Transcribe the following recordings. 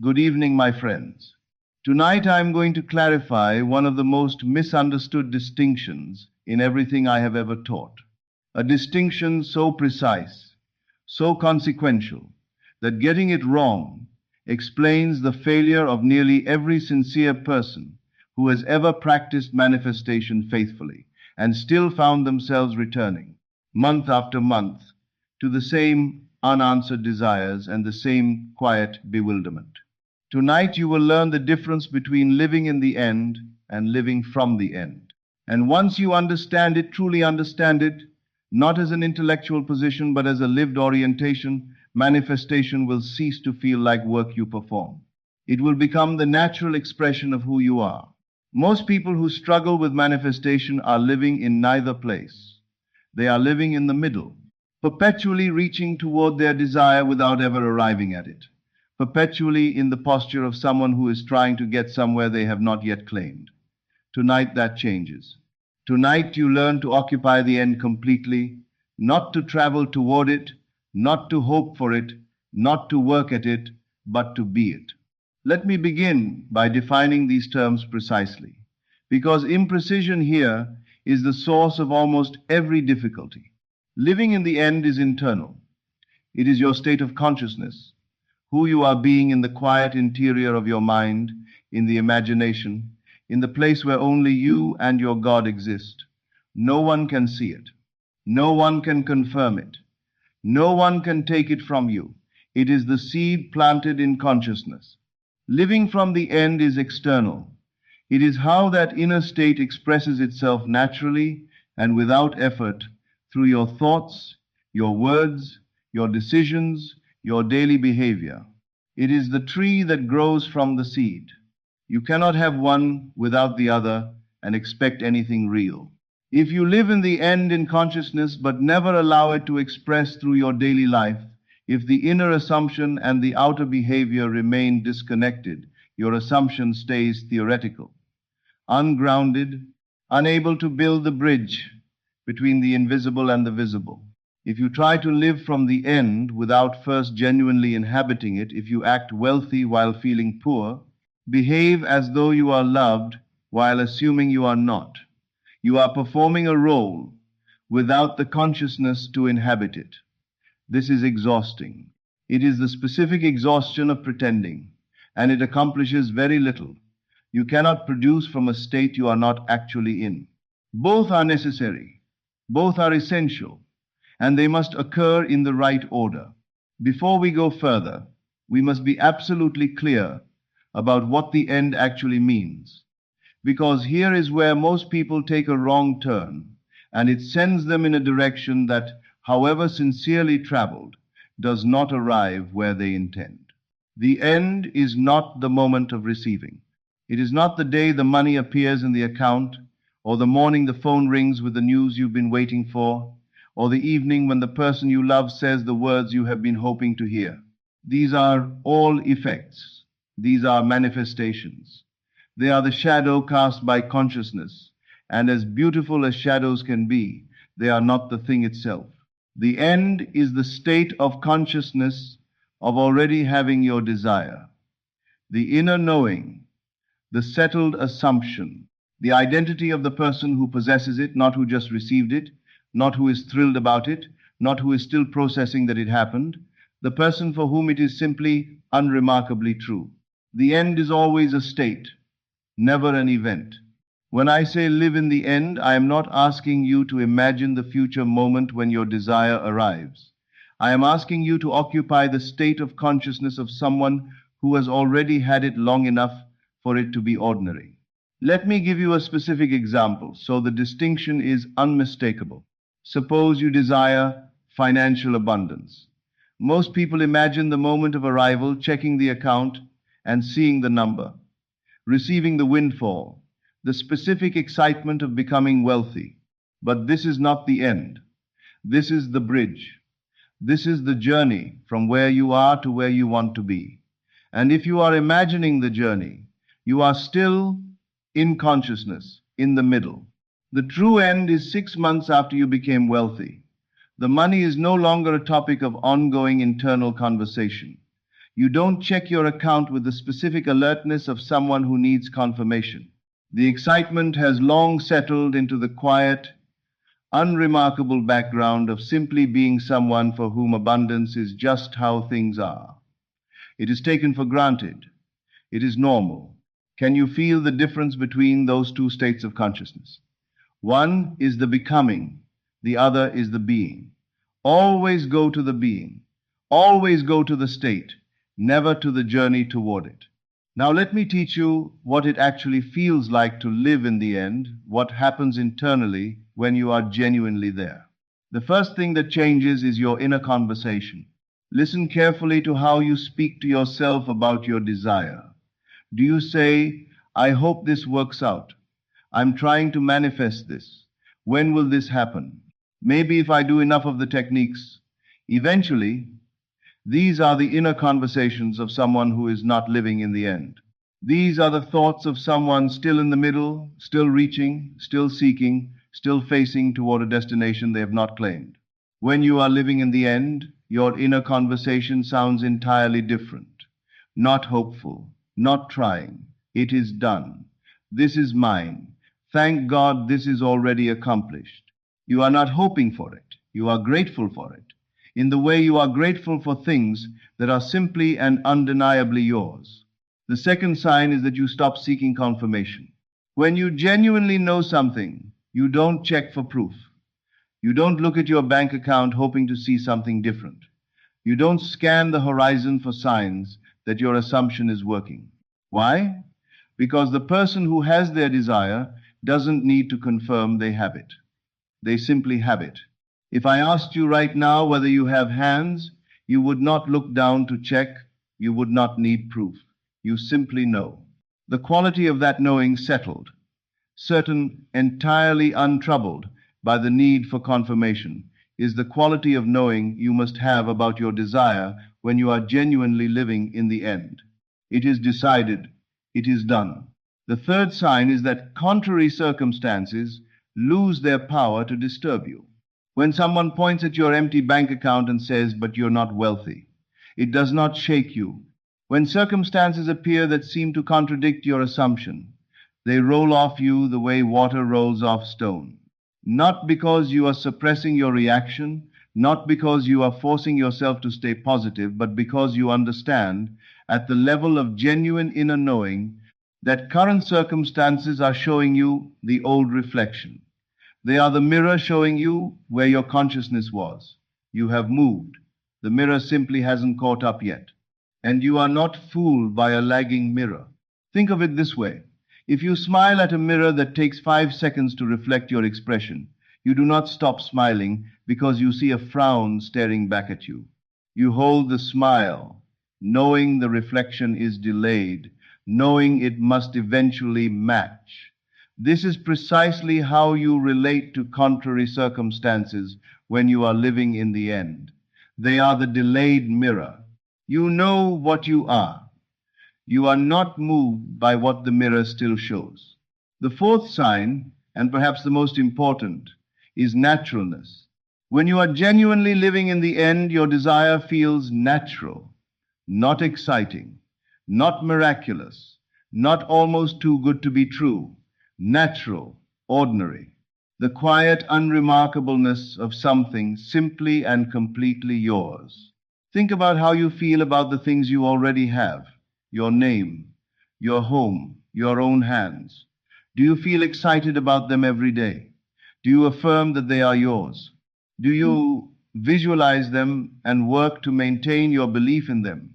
Good evening, my friends. Tonight I am going to clarify one of the most misunderstood distinctions in everything I have ever taught. A distinction so precise, so consequential, that getting it wrong explains the failure of nearly every sincere person who has ever practiced manifestation faithfully and still found themselves returning, month after month, to the same unanswered desires and the same quiet bewilderment. Tonight you will learn the difference between living in the end and living from the end. And once you understand it, truly understand it, not as an intellectual position but as a lived orientation, manifestation will cease to feel like work you perform. It will become the natural expression of who you are. Most people who struggle with manifestation are living in neither place. They are living in the middle, perpetually reaching toward their desire without ever arriving at it, perpetually in the posture of someone who is trying to get somewhere they have not yet claimed. Tonight that changes. Tonight you learn to occupy the end completely, not to travel toward it, not to hope for it, not to work at it, but to be it. Let me begin by defining these terms precisely, because imprecision here is the source of almost every difficulty. Living in the end is internal. It is your state of consciousness, who you are being in the quiet interior of your mind, in the imagination, in the place where only you and your God exist. No one can see it. No one can confirm it. No one can take it from you. It is the seed planted in consciousness. Living from the end is external. It is how that inner state expresses itself naturally and without effort through your thoughts, your words, your decisions, your daily behavior. It is the tree that grows from the seed. You cannot have one without the other and expect anything real. If you live in the end in consciousness but never allow it to express through your daily life, if the inner assumption and the outer behavior remain disconnected, your assumption stays theoretical, ungrounded, unable to build the bridge between the invisible and the visible. If you try to live from the end without first genuinely inhabiting it, if you act wealthy while feeling poor, behave as though you are loved while assuming you are not, you are performing a role without the consciousness to inhabit it. This is exhausting. It is the specific exhaustion of pretending, and it accomplishes very little. You cannot produce from a state you are not actually in. Both are necessary. Both are essential, and they must occur in the right order. Before we go further, we must be absolutely clear about what the end actually means, because here is where most people take a wrong turn, and it sends them in a direction that, however sincerely traveled, does not arrive where they intend. The end is not the moment of receiving. It is not the day the money appears in the account, or the morning the phone rings with the news you've been waiting for, or the evening when the person you love says the words you have been hoping to hear. These are all effects. These are manifestations. They are the shadow cast by consciousness, and as beautiful as shadows can be, they are not the thing itself. The end is the state of consciousness of already having your desire, the inner knowing, the settled assumption, the identity of the person who possesses it, not who just received it, not who is thrilled about it, not who is still processing that it happened, the person for whom it is simply unremarkably true. The end is always a state, never an event. When I say live in the end, I am not asking you to imagine the future moment when your desire arrives. I am asking you to occupy the state of consciousness of someone who has already had it long enough for it to be ordinary. Let me give you a specific example so the distinction is unmistakable. Suppose you desire financial abundance. Most people imagine the moment of arrival, checking the account and seeing the number, receiving the windfall, the specific excitement of becoming wealthy. But this is not the end. This is the bridge. This is the journey from where you are to where you want to be. And if you are imagining the journey, you are still in consciousness, in the middle. The true end is 6 months after you became wealthy. The money is no longer a topic of ongoing internal conversation. You don't check your account with the specific alertness of someone who needs confirmation. The excitement has long settled into the quiet, unremarkable background of simply being someone for whom abundance is just how things are. It is taken for granted. It is normal. Can you feel the difference between those two states of consciousness? One is the becoming, the other is the being. Always go to the being. Always go to the state, never to the journey toward it. Now let me teach you what it actually feels like to live in the end, what happens internally when you are genuinely there. The first thing that changes is your inner conversation. Listen carefully to how you speak to yourself about your desire. Do you say, I hope this works out. I'm trying to manifest this. When will this happen? Maybe if I do enough of the techniques. Eventually, these are the inner conversations of someone who is not living in the end. These are the thoughts of someone still in the middle, still reaching, still seeking, still facing toward a destination they have not claimed. When you are living in the end, your inner conversation sounds entirely different. Not hopeful, not trying. It is done. This is mine. Thank God this is already accomplished. You are not hoping for it. You are grateful for it, in the way you are grateful for things that are simply and undeniably yours. The second sign is that you stop seeking confirmation. When you genuinely know something, you don't check for proof. You don't look at your bank account hoping to see something different. You don't scan the horizon for signs that your assumption is working. Why? Because the person who has their desire doesn't need to confirm they have it. They simply have it. If I asked you right now whether you have hands, you would not look down to check. You would not need proof. You simply know. The quality of that knowing settled, certain, entirely untroubled by the need for confirmation, is the quality of knowing you must have about your desire when you are genuinely living in the end. It is decided. It is done. The third sign is that contrary circumstances lose their power to disturb you. When someone points at your empty bank account and says, but you're not wealthy, it does not shake you. When circumstances appear that seem to contradict your assumption, they roll off you the way water rolls off stone. Not because you are suppressing your reaction, not because you are forcing yourself to stay positive, but because you understand at the level of genuine inner knowing that current circumstances are showing you the old reflection. They are the mirror showing you where your consciousness was. You have moved. The mirror simply hasn't caught up yet. And you are not fooled by a lagging mirror. Think of it this way. If you smile at a mirror that takes 5 seconds to reflect your expression, you do not stop smiling because you see a frown staring back at you. You hold the smile, knowing the reflection is delayed, knowing it must eventually match. This is precisely how you relate to contrary circumstances when you are living in the end. They are the delayed mirror. You know what you are. You are not moved by what the mirror still shows. The fourth sign, and perhaps the most important, is naturalness. When you are genuinely living in the end, your desire feels natural, not exciting, not miraculous, not almost too good to be true. Natural, ordinary, the quiet unremarkableness of something simply and completely yours. Think about how you feel about the things you already have, your name, your home, your own hands. Do you feel excited about them every day? Do you affirm that they are yours? Do you visualize them and work to maintain your belief in them?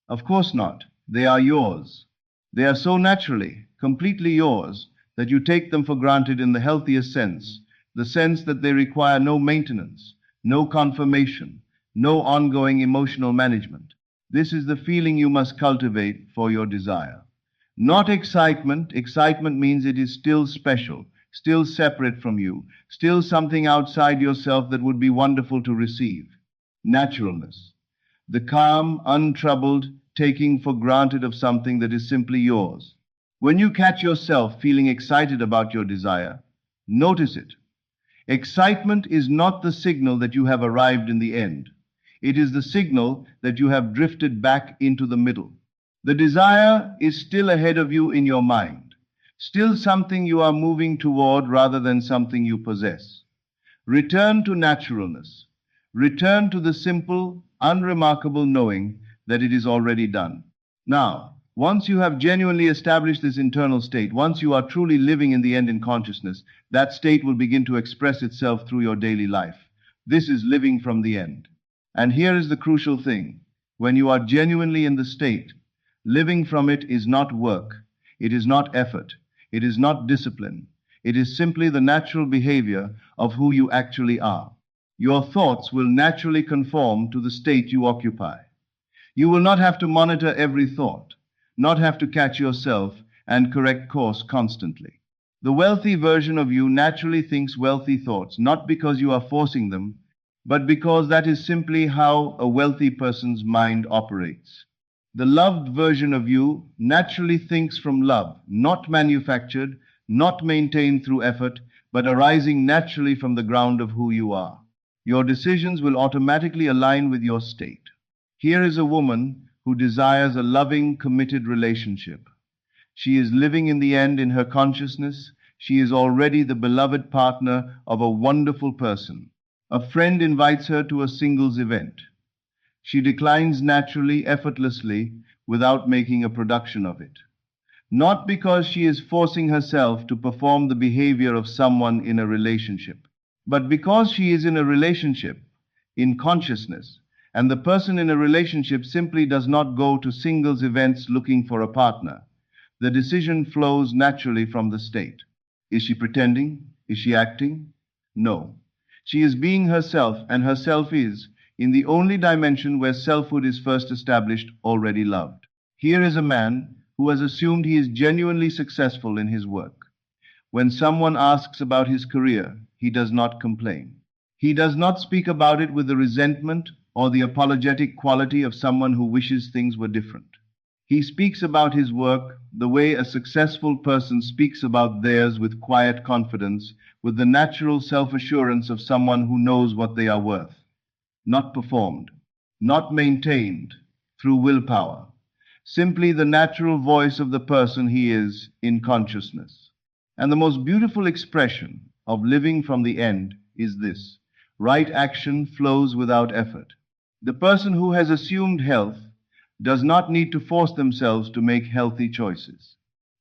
Of course not. They are yours. They are so naturally, completely yours, that you take them for granted in the healthiest sense, the sense that they require no maintenance, no confirmation, no ongoing emotional management. This is the feeling you must cultivate for your desire. Not excitement. Excitement means it is still special, still separate from you, still something outside yourself that would be wonderful to receive. Naturalness. The calm, untroubled taking for granted of something that is simply yours. When you catch yourself feeling excited about your desire, notice it. Excitement is not the signal that you have arrived in the end. It is the signal that you have drifted back into the middle. The desire is still ahead of you in your mind, still something you are moving toward rather than something you possess. Return to naturalness. Return to the simple, unremarkable knowing that it is already done. Now, once you have genuinely established this internal state, once you are truly living in the end in consciousness, that state will begin to express itself through your daily life. This is living from the end. And here is the crucial thing. When you are genuinely in the state, living from it is not work, it is not effort, it is not discipline. It is simply the natural behavior of who you actually are. Your thoughts will naturally conform to the state you occupy. You will not have to monitor every thought, not have to catch yourself and correct course constantly. The wealthy version of you naturally thinks wealthy thoughts, not because you are forcing them, but because that is simply how a wealthy person's mind operates. The loved version of you naturally thinks from love, not manufactured, not maintained through effort, but arising naturally from the ground of who you are. Your decisions will automatically align with your state. Here is a woman who desires a loving, committed relationship. She is living in the end in her consciousness. She is already the beloved partner of a wonderful person. A friend invites her to a singles event. She declines naturally, effortlessly, without making a production of it. Not because she is forcing herself to perform the behavior of someone in a relationship, but because she is in a relationship, in consciousness, and the person in a relationship simply does not go to singles events looking for a partner. The decision flows naturally from the state. Is she pretending? Is she acting? No. She is being herself, and herself is, in the only dimension where selfhood is first established, already loved. Here is a man who has assumed he is genuinely successful in his work. When someone asks about his career, he does not complain. He does not speak about it with the resentment or the apologetic quality of someone who wishes things were different. He speaks about his work the way a successful person speaks about theirs, with quiet confidence, with the natural self-assurance of someone who knows what they are worth. Not performed, not maintained through willpower. Simply the natural voice of the person he is in consciousness. And the most beautiful expression of living from the end is this: right action flows without effort. The person who has assumed health does not need to force themselves to make healthy choices.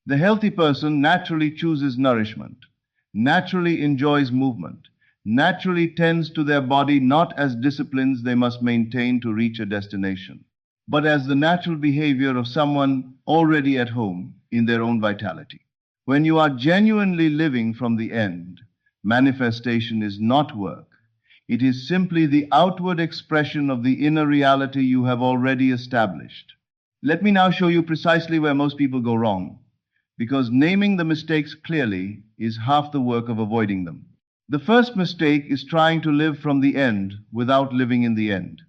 The healthy person naturally chooses nourishment, naturally enjoys movement, naturally tends to their body not as disciplines they must maintain to reach a destination, but as the natural behavior of someone already at home in their own vitality. When you are genuinely living from the end, manifestation is not work. It is simply the outward expression of the inner reality you have already established. Let me now show you precisely where most people go wrong, because naming the mistakes clearly is half the work of avoiding them. The first mistake is trying to live from the end without living in the end.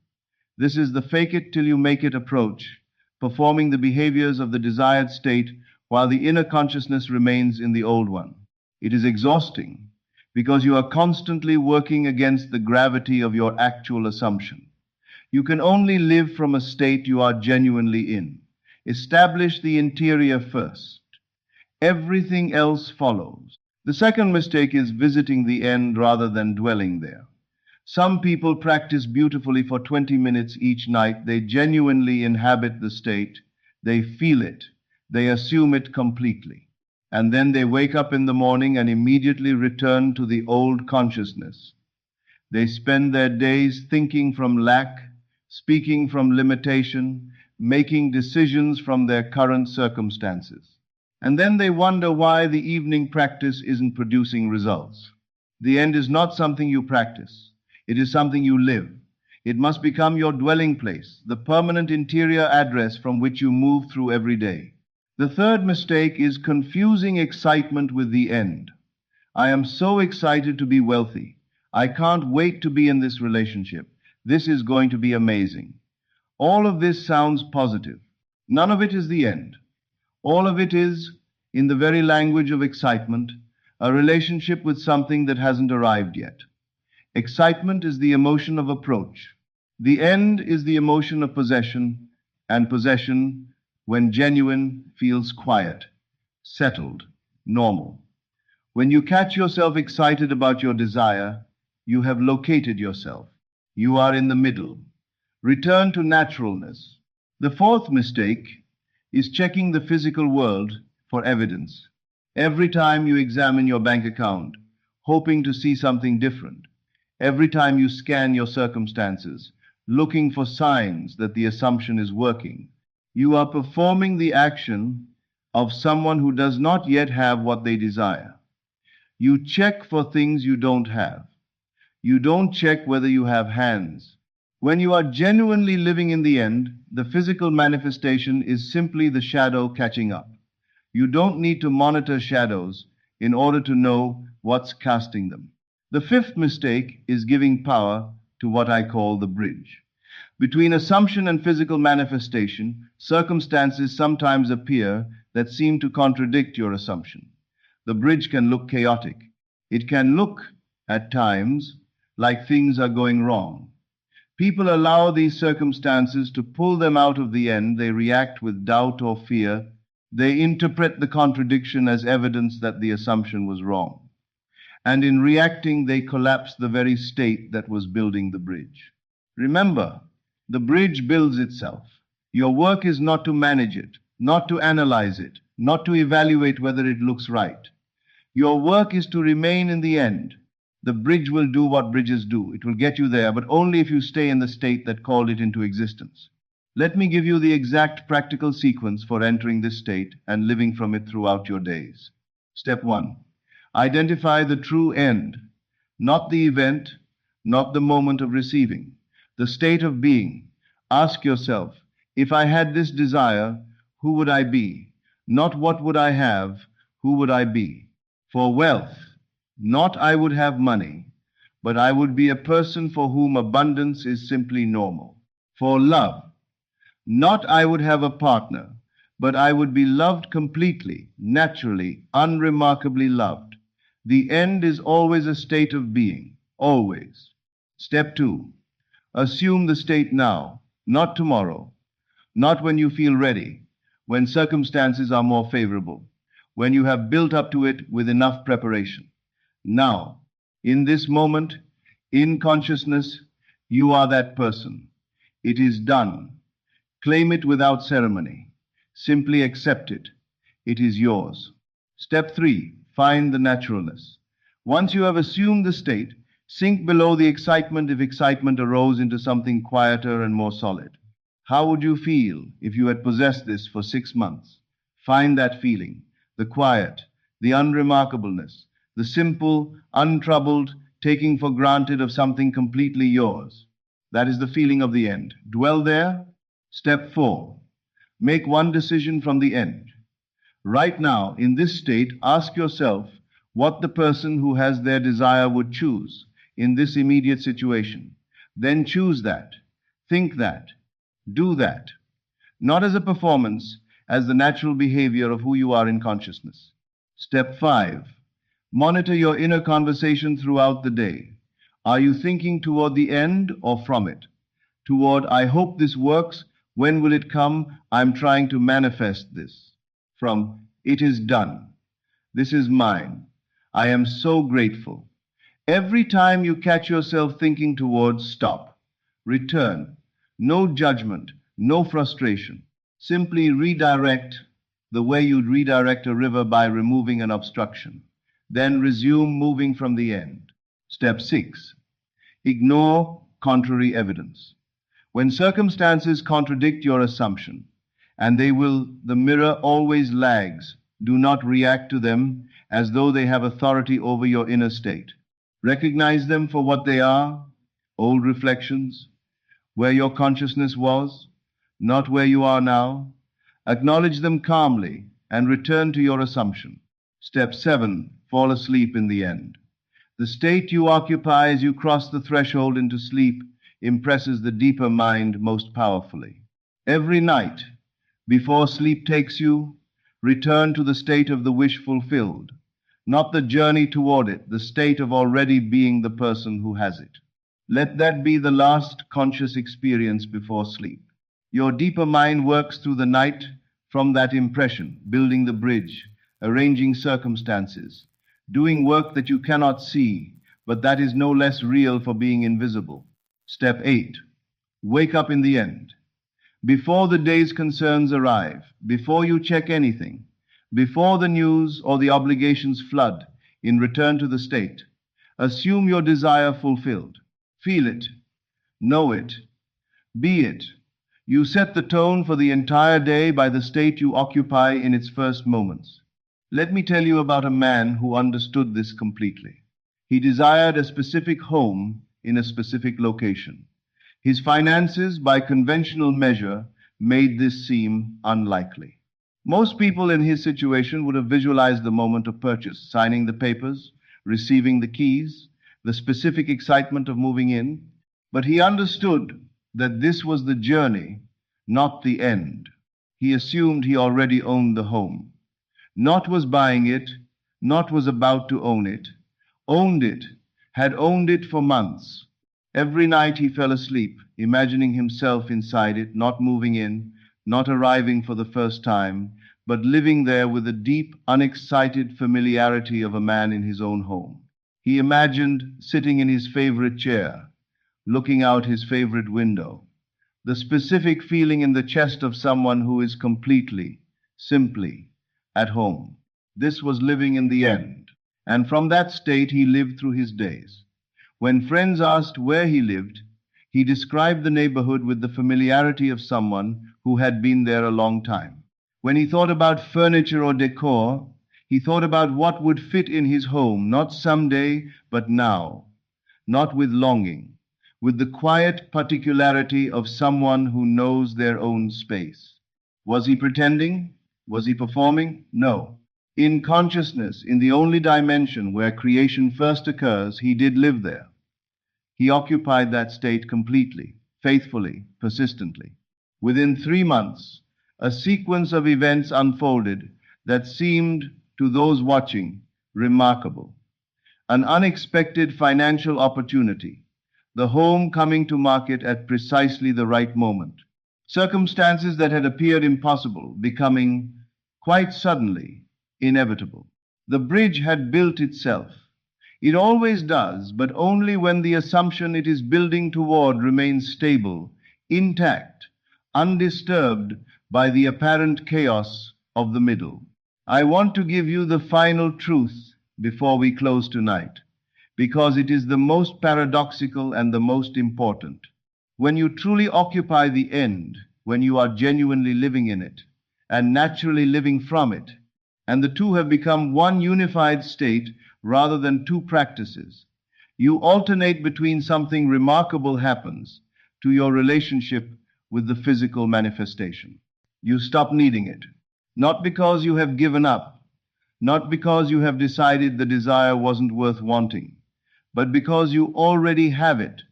This is the fake it till you make it approach, performing the behaviors of the desired state while the inner consciousness remains in the old one. It is exhausting because you are constantly working against the gravity of your actual assumption. You can only live from a state you are genuinely in. Establish the interior first. Everything else follows. The second mistake is visiting the end rather than dwelling there. Some people practice beautifully for 20 minutes each night. They genuinely inhabit the state. They feel it. They assume it completely. And then they wake up in the morning and immediately return to the old consciousness. They spend their days thinking from lack, speaking from limitation, making decisions from their current circumstances. And then they wonder why the evening practice isn't producing results. The end is not something you practice. It is something you live. It must become your dwelling place, the permanent interior address from which you move through every day. The third mistake is confusing excitement with the end. I am so excited to be wealthy. I can't wait to be in this relationship. This is going to be amazing. All of this sounds positive. None of it is the end. All of it is, in the very language of excitement, a relationship with something that hasn't arrived yet. Excitement is the emotion of approach. The end is the emotion of possession, and possession, when genuine, feels quiet, settled, normal. When you catch yourself excited about your desire, you have located yourself. You are in the middle. Return to naturalness. The fourth mistake is checking the physical world for evidence. Every time you examine your bank account, hoping to see something different, every time you scan your circumstances, looking for signs that the assumption is working, you are performing the action of someone who does not yet have what they desire. You check for things you don't have. You don't check whether you have hands. When you are genuinely living in the end, the physical manifestation is simply the shadow catching up. You don't need to monitor shadows in order to know what's casting them. The fifth mistake is giving power to what I call the bridge. Between assumption and physical manifestation, circumstances sometimes appear that seem to contradict your assumption. The bridge can look chaotic. It can look, at times, like things are going wrong. People allow these circumstances to pull them out of the end. They react with doubt or fear. They interpret the contradiction as evidence that the assumption was wrong. And in reacting, they collapse the very state that was building the bridge. Remember, the bridge builds itself. Your work is not to manage it, not to analyze it, not to evaluate whether it looks right. Your work is to remain in the end. The bridge will do what bridges do. It will get you there, but only if you stay in the state that called it into existence. Let me give you the exact practical sequence for entering this state and living from it throughout your days. Step 1. Identify the true end, not the event, not the moment of receiving, the state of being. Ask yourself, if I had this desire, who would I be? Not what would I have, who would I be? For wealth, not I would have money, but I would be a person for whom abundance is simply normal. For love, not I would have a partner, but I would be loved completely, naturally, unremarkably loved. The end is always a state of being, always. Step 2. Assume the state now, not tomorrow, not when you feel ready, when circumstances are more favorable, when you have built up to it with enough preparation. Now, in this moment, in consciousness, you are that person. It is done. Claim it without ceremony. Simply accept it. It is yours. Step 3. Find the naturalness. Once you have assumed the state, sink below the excitement if excitement arose into something quieter and more solid. How would you feel if you had possessed this for 6 months? Find that feeling, the quiet, the unremarkableness, the simple, untroubled, taking for granted of something completely yours. That is the feeling of the end. Dwell there. Step 4. Make one decision from the end. Right now, in this state, ask yourself what the person who has their desire would choose in this immediate situation. Then choose that. Think that. Do that. Not as a performance, as the natural behavior of who you are in consciousness. Step 5. Monitor your inner conversation throughout the day. Are you thinking toward the end or from it? Toward, I hope this works, when will it come, I'm trying to manifest this. From, it is done. This is mine. I am so grateful. Every time you catch yourself thinking towards, stop. Return. No judgment, no frustration. Simply redirect the way you'd redirect a river by removing an obstruction. Then resume moving from the end. Step 6. Ignore contrary evidence. When circumstances contradict your assumption, and they will, the mirror always lags. Do not react to them as though they have authority over your inner state. Recognize them for what they are, old reflections, where your consciousness was, not where you are now. Acknowledge them calmly and return to your assumption. Step 7. Fall asleep in the end. The state you occupy as you cross the threshold into sleep impresses the deeper mind most powerfully. Every night, before sleep takes you, return to the state of the wish fulfilled, not the journey toward it, the state of already being the person who has it. Let that be the last conscious experience before sleep. Your deeper mind works through the night from that impression, building the bridge, arranging circumstances, doing work that you cannot see, but that is no less real for being invisible. Step 8. Wake up in the end. Before the day's concerns arrive, before you check anything, before the news or the obligations flood in return to the state, assume your desire fulfilled. Feel it, know it, be it. You set the tone for the entire day by the state you occupy in its first moments. Let me tell you about a man who understood this completely. He desired a specific home in a specific location. His finances, by conventional measure, made this seem unlikely. Most people in his situation would have visualized the moment of purchase, signing the papers, receiving the keys, the specific excitement of moving in. But he understood that this was the journey, not the end. He assumed he already owned the home. Not was buying it, not was about to own it. Owned it, had owned it for months. Every night he fell asleep, imagining himself inside it, not moving in, not arriving for the first time, but living there with the deep, unexcited familiarity of a man in his own home. He imagined sitting in his favorite chair, looking out his favorite window, the specific feeling in the chest of someone who is completely, simply, at home. This was living in the end, and from that state he lived through his days. When friends asked where he lived, he described the neighborhood with the familiarity of someone who had been there a long time. When he thought about furniture or decor, he thought about what would fit in his home, not someday, but now, not with longing, with the quiet particularity of someone who knows their own space. Was he pretending? Was he performing? No. In consciousness, in the only dimension where creation first occurs, he did live there. He occupied that state completely, faithfully, persistently. Within 3 months, a sequence of events unfolded that seemed, to those watching, remarkable. An unexpected financial opportunity, the home coming to market at precisely the right moment. Circumstances that had appeared impossible becoming, quite suddenly, inevitable. The bridge had built itself. It always does, but only when the assumption it is building toward remains stable, intact, undisturbed by the apparent chaos of the middle. I want to give you the final truth before we close tonight, because it is the most paradoxical and the most important. When you truly occupy the end, when you are genuinely living in it, and naturally living from it, and the two have become one unified state rather than two practices, you alternate between something remarkable happens to your relationship with the physical manifestation. You stop needing it, not because you have given up, not because you have decided the desire wasn't worth wanting, but because you already have it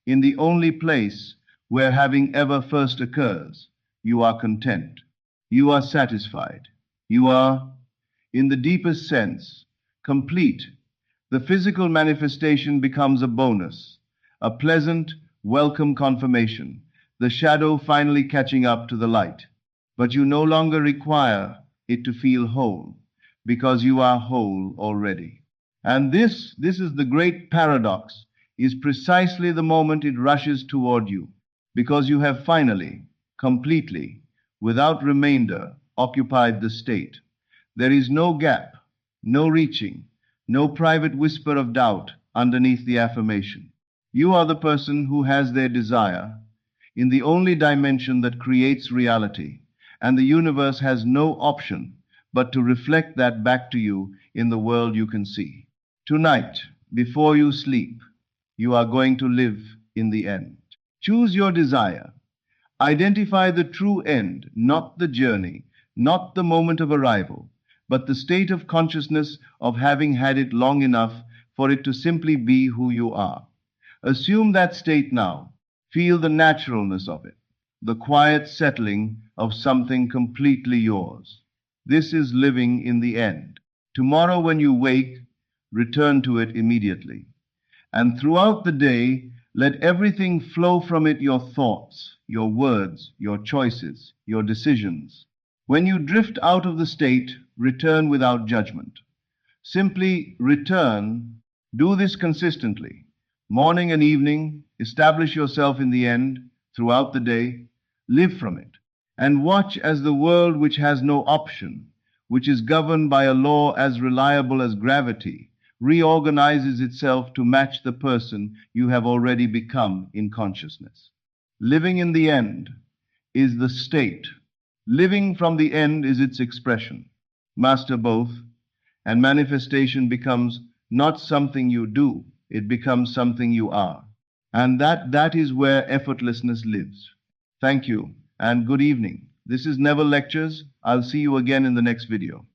in the only place where having ever first occurs. You are content. You are satisfied. You are, in the deepest sense, complete. The physical manifestation becomes a bonus, a pleasant, welcome confirmation, the shadow finally catching up to the light. But you no longer require it to feel whole, because you are whole already. And this is the great paradox, is precisely the moment it rushes toward you, because you have finally, completely, without remainder, occupied the state. There is no gap, no reaching, no private whisper of doubt underneath the affirmation. You are the person who has their desire in the only dimension that creates reality, and the universe has no option but to reflect that back to you in the world you can see. Tonight, before you sleep, you are going to live in the end. Choose your desire. Identify the true end, not the journey, not the moment of arrival, but the state of consciousness of having had it long enough for it to simply be who you are. Assume that state now. Feel the naturalness of it, the quiet settling of something completely yours. This is living in the end. Tomorrow when you wake, return to it immediately. And throughout the day, Let everything flow from it, your thoughts, your words, your choices, your decisions. When you drift out of the state, return without judgment. Simply return. Do this consistently. Morning and evening, establish yourself in the end, throughout the day, live from it, and watch as the world which has no option, which is governed by a law as reliable as gravity, reorganizes itself to match the person you have already become in consciousness. Living in the end is the state. Living from the end is its expression. Master both, and manifestation becomes not something you do, it becomes something you are. And that is where effortlessness lives. Thank you, and good evening. This is Neville Lectures. I'll see you again in the next video.